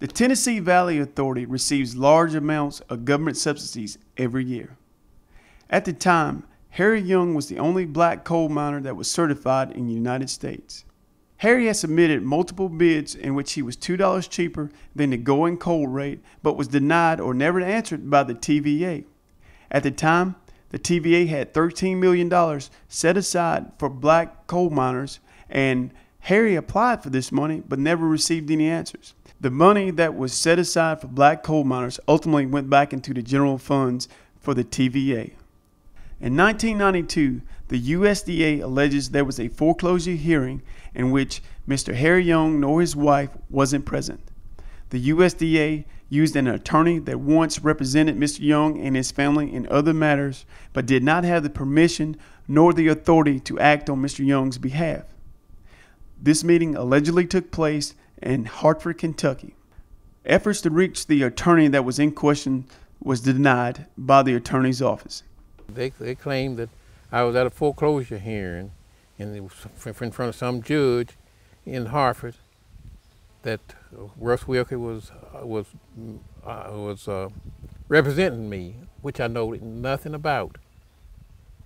The Tennessee Valley Authority receives large amounts of government subsidies every year. At the time, Harry Young was the only black coal miner that was certified in the United States. Harry had submitted multiple bids in which he was $2 cheaper than the going coal rate, but was denied or never answered by the TVA. At the time, the TVA had $13 million set aside for black coal miners, and Harry applied for this money but never received any answers. The money that was set aside for black coal miners ultimately went back into the general funds for the TVA. In 1992, the USDA alleges there was a foreclosure hearing in which Mr. Harry Young nor his wife wasn't present. The USDA used an attorney that once represented Mr. Young and his family in other matters, but did not have the permission nor the authority to act on Mr. Young's behalf. This meeting allegedly took place in Hartford, Kentucky. Efforts to reach the attorney that was in question was denied by the attorney's office. They claimed that I was at a foreclosure hearing and it was in front of some judge in Hartford that Russ Wilkie was representing me, which I know nothing about.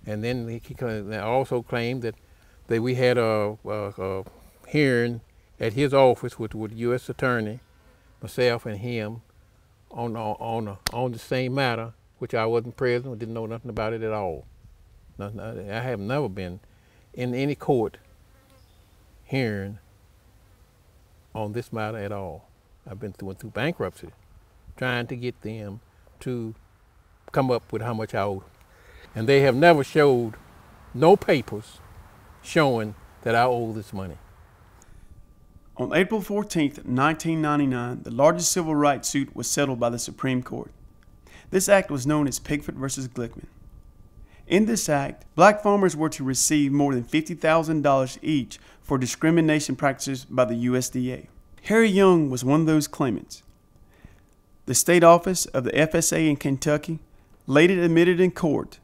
And then he also claimed that we had a hearing at his office with the U.S. Attorney, myself and him, on the same matter, which I wasn't present or didn't know nothing about it at all. I have never been in any court hearing on this matter at all. I've been through bankruptcy, trying to get them to come up with how much I owe. And they have never showed no papers showing that I owe this money. On April 14, 1999, the largest civil rights suit was settled by the Supreme Court. This act was known as Pickford versus Glickman. In this act, black farmers were to receive more than $50,000 each for discrimination practices by the USDA. Harry Young was one of those claimants. The state office of the FSA in Kentucky later admitted in court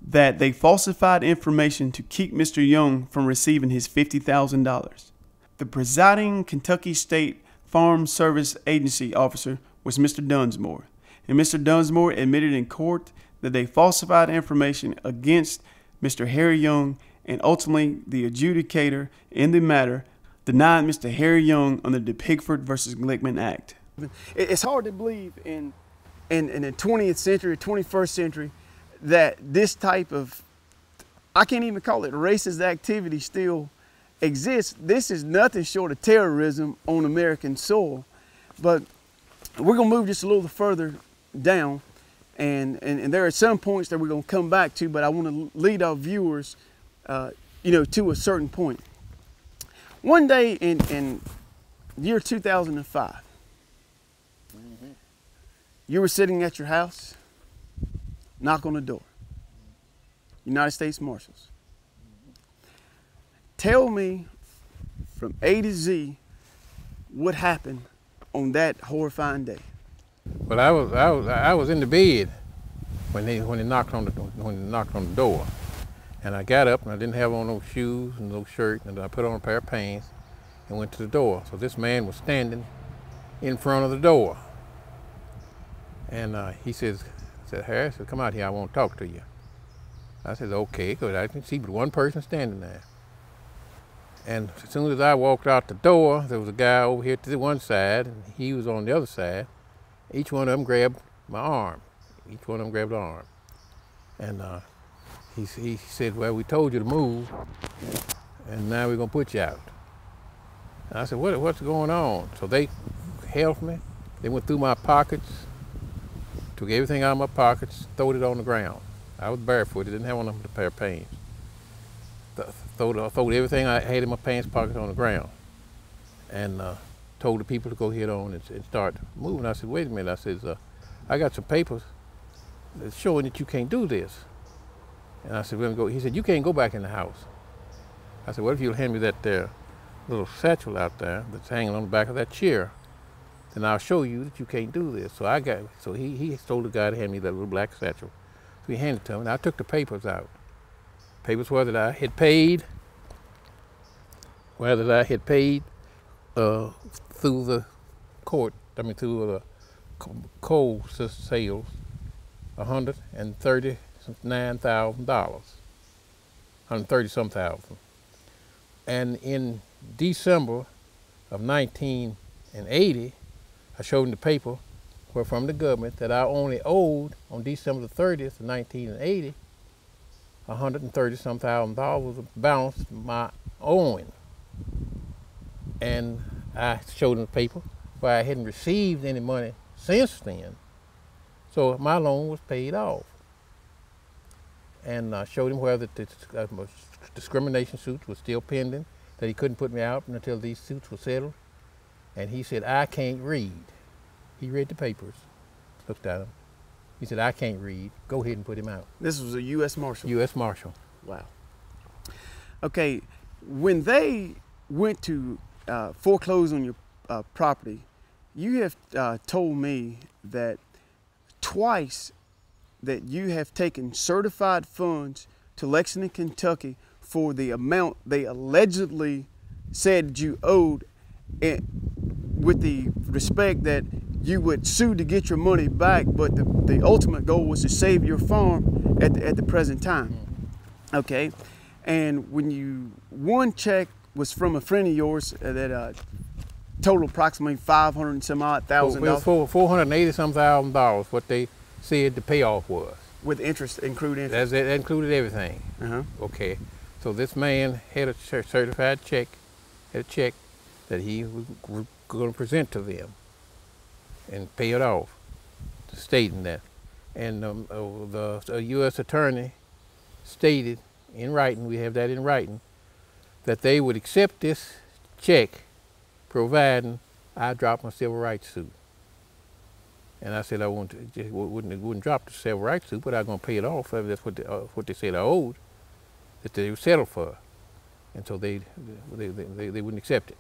that they falsified information to keep Mr. Young from receiving his $50,000. The presiding Kentucky State Farm Service Agency officer was Mr. Dunsmore, and Mr. Dunsmore admitted in court that they falsified information against Mr. Harry Young, and ultimately the adjudicator in the matter denied Mr. Harry Young under the Pickford versus Glickman Act. It's hard to believe in the 20th century, 21st century, that this type of, I can't even call it racist activity, still exists. This is nothing short of terrorism on American soil. But we're gonna move just a little further down, and there are some points that we're gonna come back to, but I wanna lead our viewers to a certain point. One day in year 2005, you were sitting at your house, knock on the door, United States Marshals. Tell me from A to Z what happened on that horrifying day. Well, I was in the bed when they knocked on the door, and I got up and I didn't have on no shoes and no shirt, and I put on a pair of pants and went to the door. So this man was standing in front of the door, and he said, Harris, come out here, I want to talk to you. I said, okay, because I can see but one person standing there. And as soon as I walked out the door, there was a guy over here to the one side, and he was on the other side. Each one of them grabbed my arm. Each one of them grabbed the arm. And he said, well, we told you to move, and now we're going to put you out. And I said, what's going on? So they held me. They went through my pockets, took everything out of my pockets, throwed it on the ground. I was barefoot, didn't have on a pair of pants. Throwed everything I had in my pants pocket on the ground, and told the people to go ahead on and start moving. I said, wait a minute. I said, I got some papers that's showing that you can't do this. And I said, we're gonna go. He said, you can't go back in the house. I said, what if you'll hand me that there little satchel out there that's hanging on the back of that chair? Then I'll show you that you can't do this. So he told the guy to hand me that little black satchel. So he handed it to him, and I took the papers out. Papers whether I had paid, through the court through the coal sales, $139,000, 130-some thousand. And in December of 1980, I showed in the paper where from the government that I only owed on December the 30th of 1980, $130-some thousand was a balance my owing. And I showed in the paper where I hadn't received any money since then. So my loan was paid off. And I showed him where the discrimination suits were still pending, that he couldn't put me out until these suits were settled. And he said, I can't read. He read the papers, looked at them. He said, I can't read. Go ahead and put him out. This was a U.S. Marshal? U.S. Marshal. Wow. Okay, when they went to foreclose on your property, you have told me that twice that you have taken certified funds to Lexington, Kentucky for the amount they allegedly said you owed, with the respect that you would sue to get your money back, but the ultimate goal was to save your farm at the present time. Okay, and when one check was from a friend of yours that totaled approximately $500 and some odd thousand. $480-some thousand, what they said the payoff was. With interest, accrued interest? That included everything. Okay, so this man had a certified check, that he was going to present to them and pay it off, stating that. And the U.S. attorney stated in writing, we have that in writing, that they would accept this check providing I drop my civil rights suit. And I said I wouldn't drop the civil rights suit, but I'm going to pay it off. That's what they said I owed, that they would settle for. And so they wouldn't accept it.